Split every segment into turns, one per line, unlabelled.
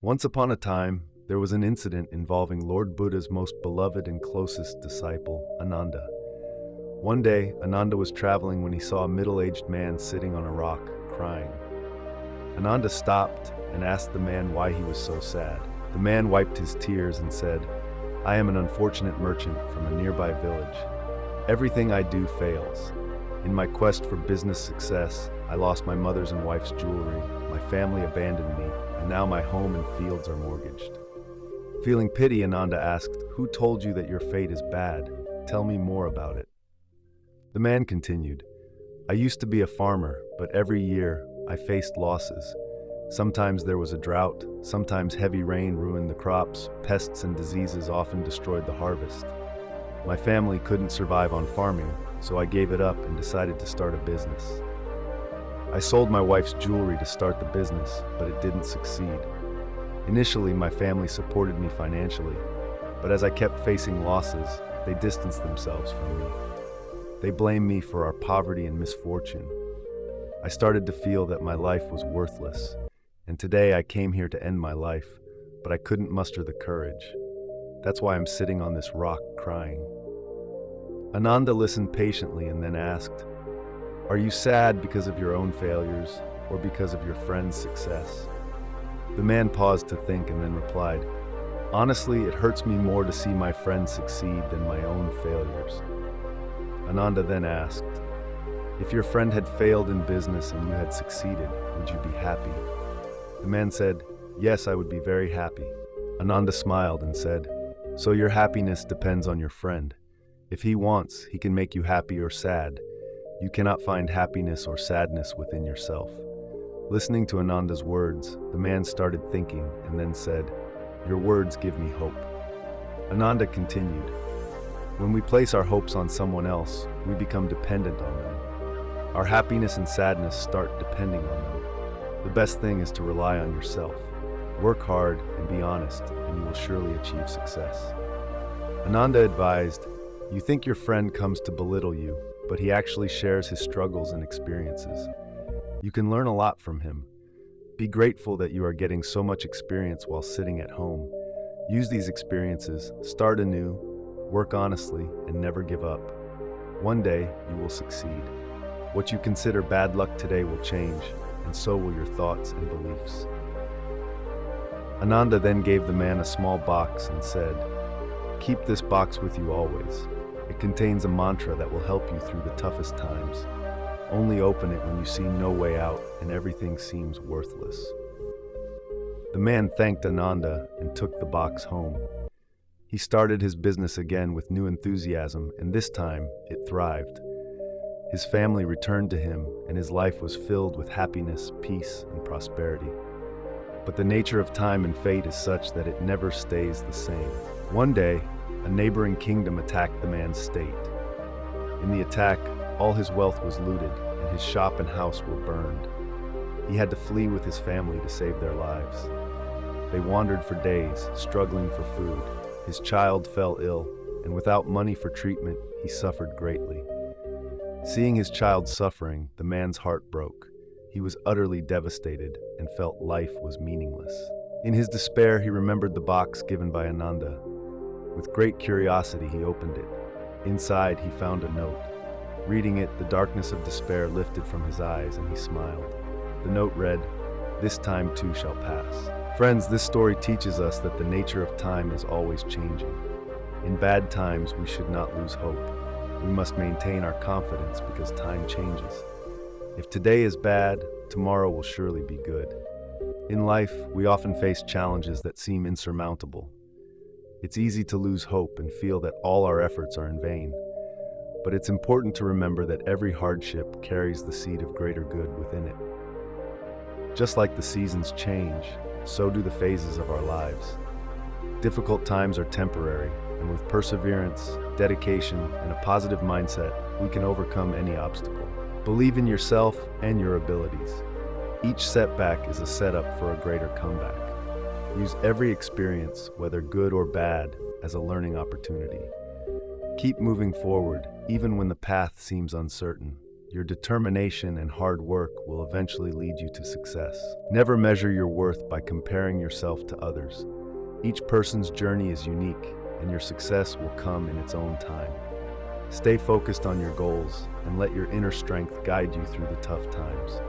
Once upon a time, there was an incident involving Lord Buddha's most beloved and closest disciple, Ananda. One day, Ananda was traveling when he saw a middle-aged man sitting on a rock, crying. Ananda stopped and asked the man why he was so sad. The man wiped his tears and said, "I am an unfortunate merchant from a nearby village. Everything I do fails. In my quest for business success, I lost my mother's and wife's jewelry, my family abandoned me, and now my home and fields are mortgaged." Feeling pity, Ananda asked, "Who told you that your fate is bad? Tell me more about it." The man continued, "I used to be a farmer, but every year I faced losses. Sometimes there was a drought, sometimes heavy rain ruined the crops, pests and diseases often destroyed the harvest. My family couldn't survive on farming, so I gave it up and decided to start a business. I sold my wife's jewelry to start the business, but it didn't succeed. Initially, my family supported me financially, but as I kept facing losses, they distanced themselves from me. They blamed me for our poverty and misfortune. I started to feel that my life was worthless, and today I came here to end my life, but I couldn't muster the courage. That's why I'm sitting on this rock crying." Ananda listened patiently and then asked, "Are you sad because of your own failures or because of your friend's success?" The man paused to think and then replied, "Honestly, it hurts me more to see my friends succeed than my own failures." Ananda then asked, "If your friend had failed in business and you had succeeded, would you be happy?" The man said, "Yes, I would be very happy." Ananda smiled and said, "So your happiness depends on your friend. If he wants, he can make you happy or sad. You cannot find happiness or sadness within yourself." Listening to Ananda's words, the man started thinking and then said, "Your words give me hope." Ananda continued, "When we place our hopes on someone else, we become dependent on them. Our happiness and sadness start depending on them. The best thing is to rely on yourself. Work hard and be honest, and you will surely achieve success." Ananda advised, "You think your friend comes to belittle you, but he actually shares his struggles and experiences. You can learn a lot from him. Be grateful that you are getting so much experience while sitting at home. Use these experiences, start anew, work honestly, and never give up. One day, you will succeed. What you consider bad luck today will change, and so will your thoughts and beliefs." Ananda then gave the man a small box and said, "Keep this box with you always. It contains a mantra that will help you through the toughest times. Only open it when you see no way out and everything seems worthless." The man thanked Ananda and took the box home. He started his business again with new enthusiasm, and this time it thrived. His family returned to him, and his life was filled with happiness, peace, and prosperity. But the nature of time and fate is such that it never stays the same. One day, a neighboring kingdom attacked the man's state. In the attack, all his wealth was looted, and his shop and house were burned. He had to flee with his family to save their lives. They wandered for days, struggling for food. His child fell ill, and without money for treatment, he suffered greatly. Seeing his child suffering, the man's heart broke. He was utterly devastated and felt life was meaningless. In his despair, he remembered the box given by Ananda. With great curiosity, he opened it. Inside, he found a note. Reading it, the darkness of despair lifted from his eyes, and he smiled. The note read, "This time too shall pass." Friends, this story teaches us that the nature of time is always changing. In bad times, we should not lose hope. We must maintain our confidence because time changes. If today is bad, tomorrow will surely be good. In life, we often face challenges that seem insurmountable. It's easy to lose hope and feel that all our efforts are in vain. But it's important to remember that every hardship carries the seed of greater good within it. Just like the seasons change, so do the phases of our lives. Difficult times are temporary, and with perseverance, dedication, and a positive mindset, we can overcome any obstacle. Believe in yourself and your abilities. Each setback is a setup for a greater comeback. Use every experience, whether good or bad, as a learning opportunity. Keep moving forward, even when the path seems uncertain. your determination and hard work will eventually lead you to success. Never measure your worth by comparing yourself to others. Each person's journey is unique, and your success will come in its own time. Stay focused on your goals and let your inner strength guide you through the tough times.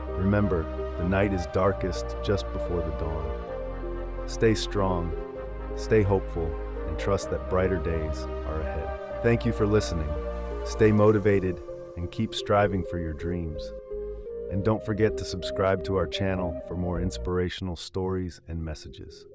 Remember, the night is darkest just before the dawn. Stay strong, stay hopeful, and trust that brighter days are ahead. Thank you for listening. Stay motivated and keep striving for your dreams. And don't forget to subscribe to our channel for more inspirational stories and messages.